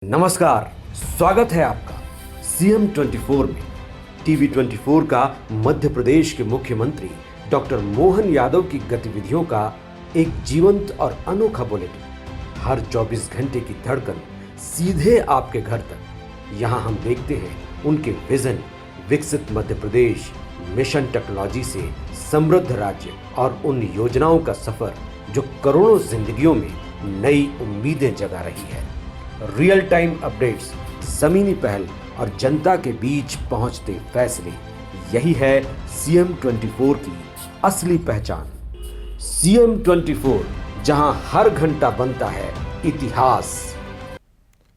नमस्कार, स्वागत है आपका सीएम 24 में। टीवी 24 का मध्य प्रदेश के मुख्यमंत्री डॉक्टर मोहन यादव की गतिविधियों का एक जीवंत और अनोखा बुलेटिन। हर 24 घंटे की धड़कन सीधे आपके घर तक। यहाँ हम देखते हैं उनके विजन, विकसित मध्य प्रदेश, मिशन टेक्नोलॉजी से समृद्ध राज्य और उन योजनाओं का सफर जो करोड़ों जिंदगियों में नई उम्मीदें जगा रही है। रियल टाइम अपडेट्स, जमीनी पहल और जनता के बीच पहुंचते फैसले, यही है सीएम 24 की असली पहचान। सीएम 24, जहां हर घंटा बनता है इतिहास।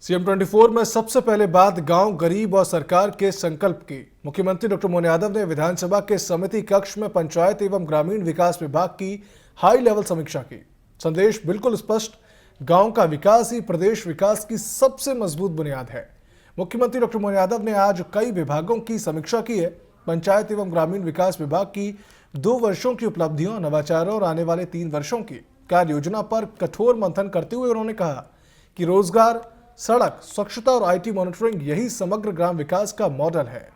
सीएम 24 में सबसे पहले बात गांव, गरीब और सरकार के संकल्प की। मुख्यमंत्री डॉक्टर मोहन यादव ने विधानसभा के समिति कक्ष में पंचायत एवं ग्रामीण विकास विभाग की हाई लेवल समीक्षा की। संदेश बिल्कुल स्पष्ट, गांव का विकास ही प्रदेश विकास की सबसे मजबूत बुनियाद है। मुख्यमंत्री डॉक्टर मोहन यादव ने आज कई विभागों की समीक्षा की है। पंचायत एवं ग्रामीण विकास विभाग की 2 वर्षों की उपलब्धियों, नवाचारों और आने वाले 3 वर्षों की कार्य योजना पर कठोर मंथन करते हुए उन्होंने कहा कि रोजगार, सड़क, स्वच्छता और आईटी मॉनिटरिंग यही समग्र ग्राम विकास का मॉडल है।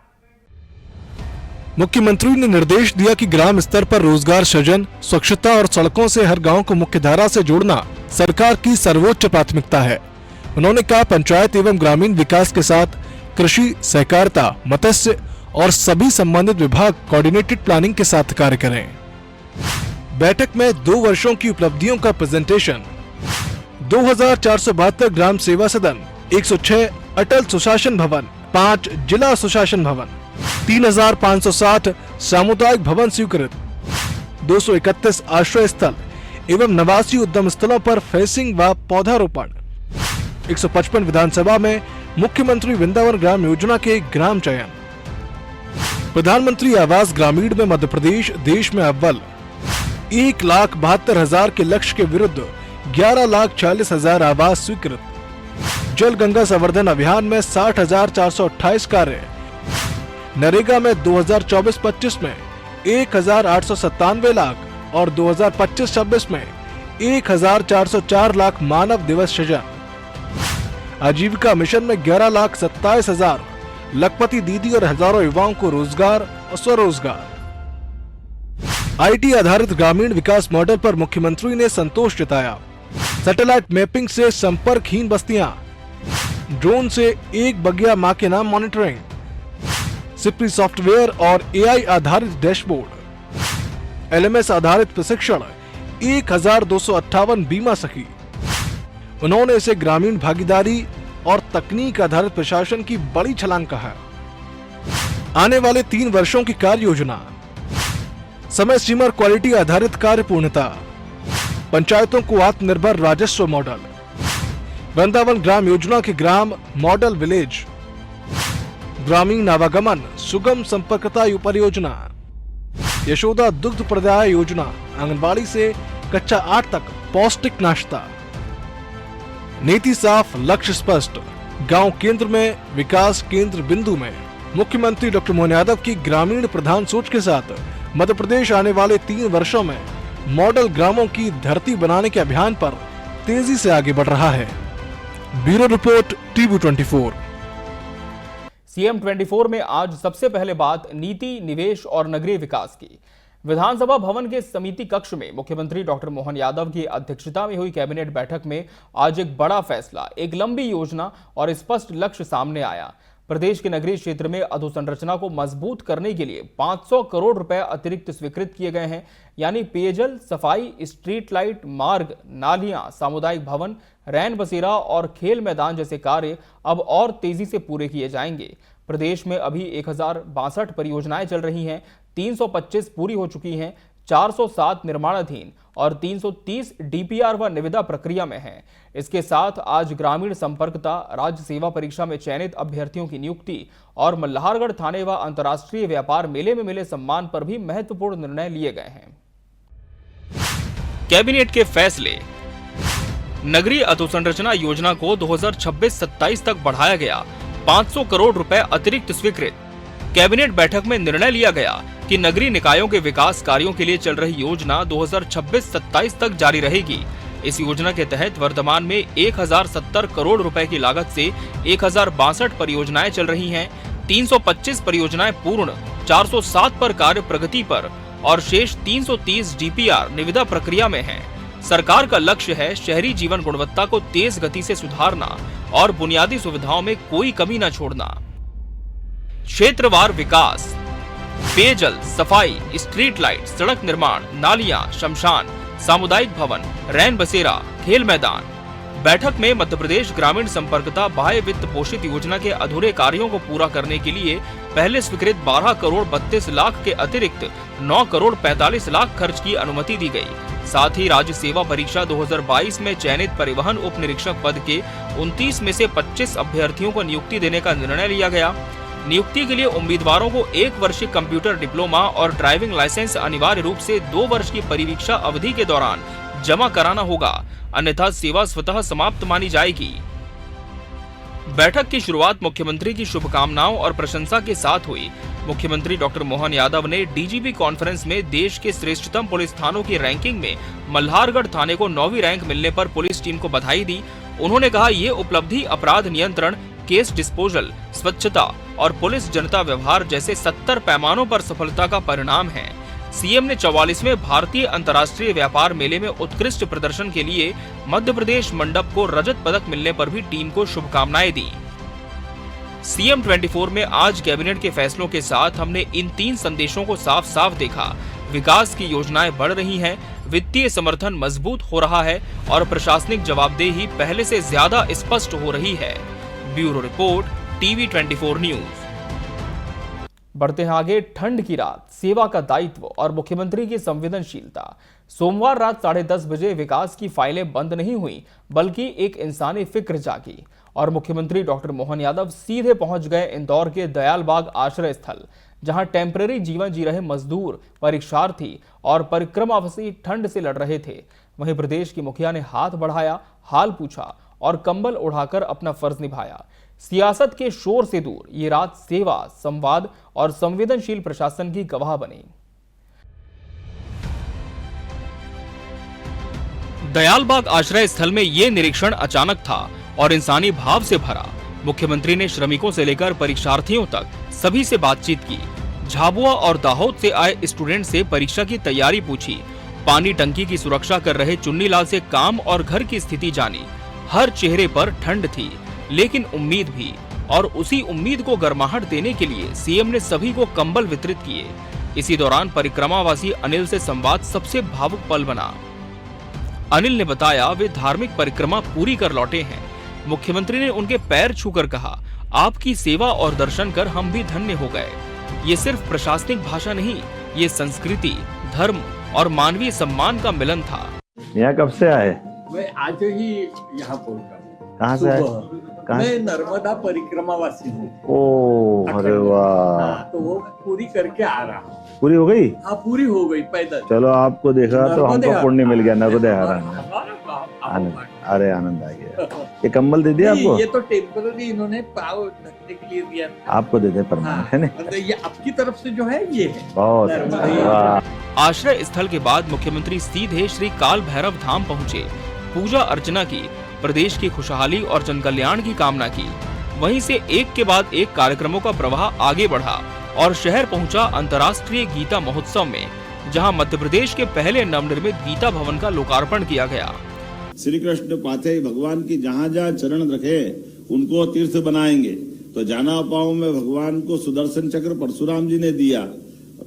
मुख्यमंत्री ने निर्देश दिया कि ग्राम स्तर पर रोजगार सृजन, स्वच्छता और सड़कों से हर गांव को मुख्यधारा से जोड़ना सरकार की सर्वोच्च प्राथमिकता है। उन्होंने कहा, पंचायत एवं ग्रामीण विकास के साथ कृषि, सहकारिता, मत्स्य और सभी संबंधित विभाग कोऑर्डिनेटेड प्लानिंग के साथ कार्य करें। बैठक में 2 वर्षों की उपलब्धियों का प्रेजेंटेशन, 2472 ग्राम सेवा सदन, 106 अटल सुशासन भवन, 5 जिला सुशासन भवन, 3560 सामुदायिक भवन स्वीकृत, 231 आश्रय स्थल एवं 89 उद्यम स्थलों पर फेंसिंग व पौधारोपण, 155 विधानसभा में मुख्यमंत्री वृंदावन ग्राम योजना के ग्राम चयन, प्रधानमंत्री आवास ग्रामीण में मध्य प्रदेश देश में अव्वल, 1,72,000 के लक्ष्य के विरुद्ध 11,40,000 आवास स्वीकृत, जल गंगा संवर्धन अभियान में 60,428 कार्य, नरेगा में 2024-25 में 1,897 लाख और 2025-26 में 1,404 लाख मानव दिवस सृजन, आजीविका मिशन में 11,27,000 लखपति दीदी और हजारों युवाओं को रोजगार और स्वरोजगार। आईटी आधारित ग्रामीण विकास मॉडल पर मुख्यमंत्री ने संतोष जताया। सैटेलाइट मैपिंग से संपर्कहीन बस्तियां, ड्रोन से एक बगिया मां के नाम मॉनिटरिंग, सिप्री सॉफ्टवेयर और एआई आधारित डैशबोर्ड, एलएमएस आधारित प्रशिक्षण, 1,258 बीमा सखी। उन्होंने इसे ग्रामीण भागीदारी और तकनीक आधारित प्रशासन की बड़ी छलांग कहा। आने वाले 3 वर्षों की कार्य योजना, समय सीमा और क्वालिटी आधारित कार्य पूर्णता, पंचायतों को आत्मनिर्भर राजस्व मॉडल, वृंदावन ग्राम योजना के ग्राम मॉडल विलेज, ग्रामीण आवागमन सुगम संपर्कता परियोजना, यशोदा दुग्ध प्रदाय योजना, आंगनबाड़ी से कक्षा 8 तक पौष्टिक नाश्ता। नीति साफ, लक्ष्य स्पष्ट, गांव केंद्र में, विकास केंद्र बिंदु में। मुख्यमंत्री डॉक्टर मोहन यादव की ग्रामीण प्रधान सोच के साथ मध्य प्रदेश आने वाले 3 वर्षों में मॉडल ग्रामों की धरती बनाने के अभियान पर तेजी से आगे बढ़ रहा है। Bureau report, TV 24। सीएम 24 में आज सबसे पहले बात नीति, निवेश और नगरीय विकास की। विधानसभा भवन के समिति कक्ष में मुख्यमंत्री डॉक्टर मोहन यादव की अध्यक्षता में हुई कैबिनेट बैठक में आज एक बड़ा फैसला, एक लंबी योजना और स्पष्ट लक्ष्य सामने आया। प्रदेश के नगरीय क्षेत्र में अधोसंरचना को मजबूत करने के लिए 500 करोड़ रुपए अतिरिक्त स्वीकृत किए गए हैं। यानी पेयजल, सफाई, स्ट्रीट लाइट, मार्ग, नालियां, सामुदायिक भवन, रैन बसेरा और खेल मैदान जैसे कार्य अब और तेजी से पूरे किए जाएंगे। प्रदेश में अभी 1062 परियोजनाएं चल रही हैं, 325 पूरी हो चुकी हैं, 407 निर्माणाधीन और 330 डीपीआर व निविदा प्रक्रिया में हैं। इसके साथ आज ग्रामीण संपर्कता, राज्य सेवा परीक्षा में चयनित अभ्यर्थियों की नियुक्ति और मल्हारगढ़ थाने व अंतर्राष्ट्रीय व्यापार मेले में मिले सम्मान पर भी महत्वपूर्ण निर्णय लिए गए हैं। कैबिनेट के फैसले, नगरीय अधोसंरचना योजना को 2026-27 तक बढ़ाया गया, 500 करोड़ रुपए अतिरिक्त स्वीकृत। कैबिनेट बैठक में निर्णय लिया गया कि नगरीय निकायों के विकास कार्यों के लिए चल रही योजना 2026-27 तक जारी रहेगी। इस योजना के तहत वर्तमान में 1070 करोड़ रुपए की लागत से 1062 परियोजनाएं चल रही हैं। 325 परियोजनाएं पूर्ण, 407 पर कार्य प्रगति पर और शेष 330 डीपीआर निविदा प्रक्रिया में हैं। सरकार का लक्ष्य है शहरी जीवन गुणवत्ता को तेज गति से सुधारना और बुनियादी सुविधाओं में कोई कमी न छोड़ना। क्षेत्रवार विकास, पेयजल, सफाई, स्ट्रीट लाइट, सड़क निर्माण, नालियां, शमशान, सामुदायिक भवन, रैन बसेरा, खेल मैदान। बैठक में मध्य प्रदेश ग्रामीण संपर्कता बाह्य वित्त पोषित योजना के अधूरे कार्यों को पूरा करने के लिए पहले स्वीकृत 12 करोड़ 32 लाख के अतिरिक्त 9 करोड़ 45 लाख खर्च की अनुमति दी गई। साथ ही राज्य सेवा परीक्षा 2022 में चयनित परिवहन उप निरीक्षक पद के 29 में से 25 अभ्यर्थियों को नियुक्ति देने का निर्णय लिया गया। नियुक्ति के लिए उम्मीदवारों को 1 वर्षीय कंप्यूटर डिप्लोमा और ड्राइविंग लाइसेंस अनिवार्य रूप से 2 वर्ष की परिवीक्षा अवधि के दौरान जमा कराना होगा, अन्यथा सेवा स्वतः समाप्त मानी जाएगी। बैठक की शुरुआत मुख्यमंत्री की शुभकामनाओं और प्रशंसा के साथ हुई। मुख्यमंत्री डॉक्टर मोहन यादव ने डीजीपी कॉन्फ्रेंस में देश के श्रेष्ठतम पुलिस थानों की रैंकिंग में मल्हारगढ़ थाने को 9वीं रैंक मिलने पर पुलिस टीम को बधाई दी। उन्होंने कहा, ये उपलब्धि अपराध नियंत्रण, केस डिस्पोजल, स्वच्छता और पुलिस जनता व्यवहार जैसे 70 पैमानों पर सफलता का परिणाम है। सीएम ने 44वें भारतीय अंतर्राष्ट्रीय व्यापार मेले में उत्कृष्ट प्रदर्शन के लिए मध्य प्रदेश मंडप को रजत पदक मिलने पर भी टीम को शुभकामनाएं दी। सीएम 24 में आज कैबिनेट के फैसलों के साथ हमने इन 3 संदेशों को साफ साफ देखा। विकास की योजनाएं बढ़ रही हैं, वित्तीय समर्थन मजबूत हो रहा है और प्रशासनिक जवाबदेही पहले से ज्यादा स्पष्ट हो रही है। Bureau report, TV 24 news. बढ़ते हैं आगे। ठंड की रात, सेवा का दायित्व और मुख्यमंत्री की संवेदनशीलता। सोमवार रात 10:30 बजे विकास की फाइलें बंद नहीं हुई, बल्कि एक इंसानी फिक्र जागी और मुख्यमंत्री डॉक्टर मोहन यादव सीधे पहुंच गए इंदौर के दयालबाग आश्रय स्थल, जहां टेम्परेरी जीवन जी रहे मजदूर, परीक्षार्थी और परिक्रमावासी ठंड से लड़ रहे थे। वहीं प्रदेश की मुखिया ने हाथ बढ़ाया, हाल पूछा और कंबल उड़ाकर अपना फर्ज निभाया। सियासत के शोर से दूर ये रात सेवा, संवाद और संवेदनशील प्रशासन की गवाह बनी। दयालबाग आश्रय स्थल में ये निरीक्षण अचानक था और इंसानी भाव से भरा। मुख्यमंत्री ने श्रमिकों से लेकर परीक्षार्थियों तक सभी से बातचीत की। झाबुआ और दाहोद से आए स्टूडेंट से परीक्षा की तैयारी पूछी। पानी टंकी की सुरक्षा कर रहे चुन्नीलाल से काम और घर की स्थिति जानी। हर चेहरे पर ठंड थी, लेकिन उम्मीद भी, और उसी उम्मीद को गर्माहट देने के लिए सीएम ने सभी को कंबल वितरित किए। इसी दौरान परिक्रमावासी अनिल से संवाद सबसे भावुक पल बना। अनिल ने बताया, वे धार्मिक परिक्रमा पूरी कर लौटे हैं। मुख्यमंत्री ने उनके पैर छूकर कहा, आपकी सेवा और दर्शन कर हम भी धन्य हो गए। ये सिर्फ प्रशासनिक भाषा नहीं, ये संस्कृति, धर्म और मानवीय सम्मान का मिलन था। यहाँ कब से आए? मैं आज ही यहाँ पहुँचा। कहाँ से आए? मैं नर्मदा परिक्रमावासी हूँ। ओ, अरे वाह। तो वो पूरी करके आ रहा हूँ। पूरी हो गई? हाँ, पूरी हो गई पैदल। चलो, आपको देखा तो हमको पुण्य मिल गया। नर्मदे आ रहा आनंद, अरे आनंद आ गया। ये कंबल दे दिया आपको? ये तो टेम्पररी इन्होंने पाव ढकने के लिए दिया। आपको दे दे परमानेंट है ना? ये आपकी तरफ से जो है ये है। बहुत। आश्रय स्थल के बाद मुख्यमंत्री सीधे श्री काल भैरव धाम पहुँचे। पूजा अर्चना की, प्रदेश की खुशहाली और जनकल्याण की कामना की। वहीं से एक के बाद एक कार्यक्रमों का प्रवाह आगे बढ़ा और शहर पहुंचा अंतर्राष्ट्रीय गीता महोत्सव में, जहां मध्य प्रदेश के पहले नवनिर्मित गीता भवन का लोकार्पण किया गया। श्री कृष्ण पाथे भगवान की जहाँ जहाँ चरण रखे उनको तीर्थ बनाएंगे। तो जाना पाओ में भगवान को सुदर्शन चक्र परशुराम जी ने दिया।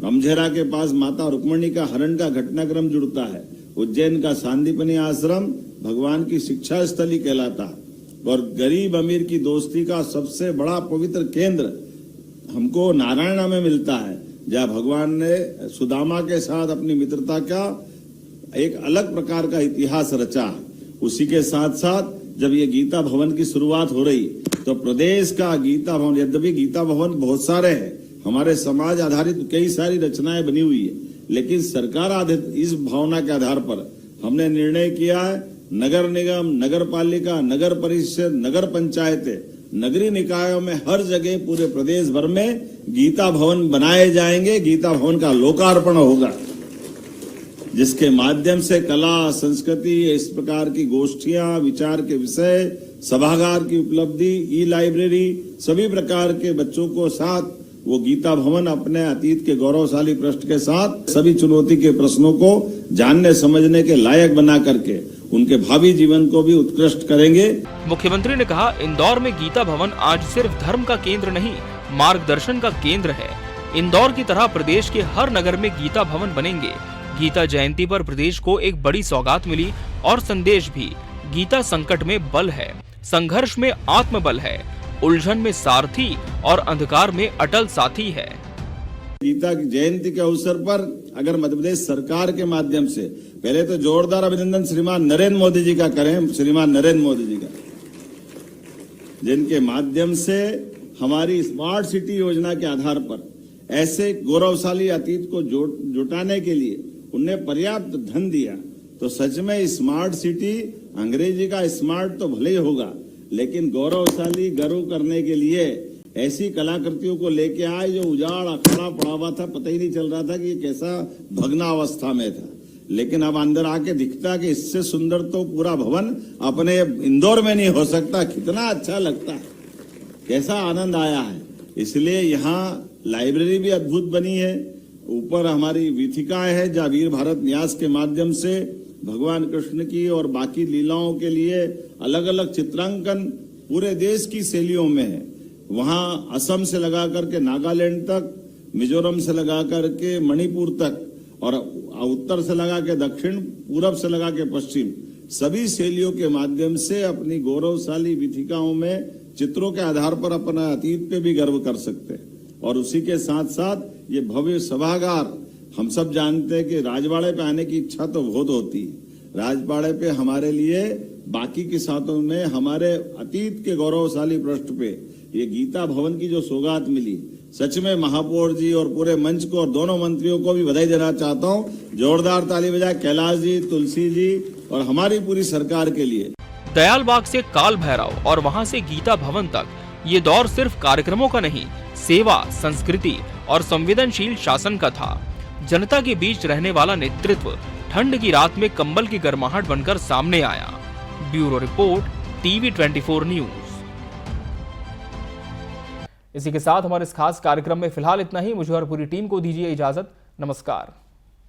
रमझेरा के पास माता रुक्मणी का हरण का घटनाक्रम जुड़ता है। उज्जैन का सांदीपनी आश्रम भगवान की शिक्षा स्थली कहलाता है। और गरीब अमीर की दोस्ती का सबसे बड़ा पवित्र केंद्र हमको नारायणा में मिलता है, जहाँ भगवान ने सुदामा के साथ अपनी मित्रता का एक अलग प्रकार का इतिहास रचा। उसी के साथ साथ जब ये गीता भवन की शुरुआत हो रही तो प्रदेश का गीता भवन, यद्यपि गीता भवन बहुत सारे हैं, हमारे समाज आधारित कई सारी रचनाएं बनी हुई है, लेकिन सरकार आधारित इस भावना के आधार पर हमने निर्णय किया है, नगर निगम, नगर पालिका, नगर परिषद, नगर पंचायतें, नगरीय निकायों में हर जगह पूरे प्रदेश भर में गीता भवन बनाए जाएंगे। गीता भवन का लोकार्पण होगा। जिसके माध्यम से कला, संस्कृति, इस प्रकार की गोष्ठियां, विचार के विषय, सभागार की उपलब्धि, ई लाइब्रेरी, सभी प्रकार के बच्चों को साथ वो गीता भवन अपने अतीत के गौरवशाली पृष्ठ के साथ सभी चुनौती के प्रश्नों को जानने समझने के लायक बना करके उनके भावी जीवन को भी उत्कृष्ट करेंगे। मुख्यमंत्री ने कहा, इंदौर में गीता भवन आज सिर्फ धर्म का केंद्र नहीं, मार्गदर्शन का केंद्र है। इंदौर की तरह प्रदेश के हर नगर में गीता भवन बनेंगे। गीता जयंती पर प्रदेश को एक बड़ी सौगात मिली और संदेश भी। गीता संकट में बल है, संघर्ष में आत्मबल है, उलझन में सारथी और अंधकार में अटल साथी है। गीता की जयंती के अवसर पर अगर मध्य प्रदेश सरकार के माध्यम से पहले तो जोरदार अभिनंदन श्रीमान नरेंद्र मोदी जी का करें, श्रीमान नरेंद्र मोदी जी का, जिनके माध्यम से हमारी स्मार्ट सिटी योजना के आधार पर ऐसे गौरवशाली अतीत को जुटाने के लिए उन्हें पर्याप्त धन दिया। तो सच में स्मार्ट सिटी, अंग्रेजी का स्मार्ट तो भले ही होगा, लेकिन गौरवशाली गर्व करने के लिए ऐसी कलाकृतियों को लेके आए जो उजाड़ अखाड़ा पड़ा हुआ था, पता ही नहीं चल रहा था कि ये कैसा भग्नावस्था में था। लेकिन अब अंदर आके दिखता कि इससे सुंदर तो पूरा भवन अपने इंदौर में नहीं हो सकता। कितना अच्छा लगता है, कैसा आनंद आया है। इसलिए यहाँ लाइब्रेरी भी अद्भुत बनी है। ऊपर हमारी वीथिकाएं है जहाँ वीर भारत न्यास के माध्यम से भगवान कृष्ण की और बाकी लीलाओं के लिए अलग अलग चित्रांकन पूरे देश की शैलियों में है। वहाँ असम से लगा करके नागालैंड तक, मिजोरम से लगा करके मणिपुर तक, और उत्तर से लगा के दक्षिण, पूरब से लगा के पश्चिम, सभी शैलियों के माध्यम से अपनी गौरवशाली वीथिकाओं में चित्रों के आधार पर अपना अतीत पे भी गर्व कर सकते हैं। और उसी के साथ साथ ये भव्य सभागार, हम सब जानते हैं कि राजवाड़े पे आने की इच्छा तो बहुत होती है। राजवाड़े पे हमारे लिए बाकी के साथों में हमारे अतीत के गौरवशाली पृष्ठ पे ये गीता भवन की जो सौगात मिली, सच में महापौर जी और पूरे मंच को और दोनों मंत्रियों को भी बधाई देना चाहता हूँ। जोरदार ताली बजाए कैलाश जी, तुलसी जी और हमारी पूरी सरकार के लिए। दयाल बाग से काल भैरव और वहां से गीता भवन तक ये दौर सिर्फ कार्यक्रमों का नहीं, सेवा, संस्कृति और संवेदनशील शासन का था। जनता के बीच रहने वाला नेतृत्व ठंड की रात में कंबल की गर्माहट बनकर सामने आया। Bureau report, TV 24 news. इसी के साथ हमारे इस खास कार्यक्रम में फिलहाल इतना ही। मुझे और पूरी टीम को दीजिए इजाजत। नमस्कार।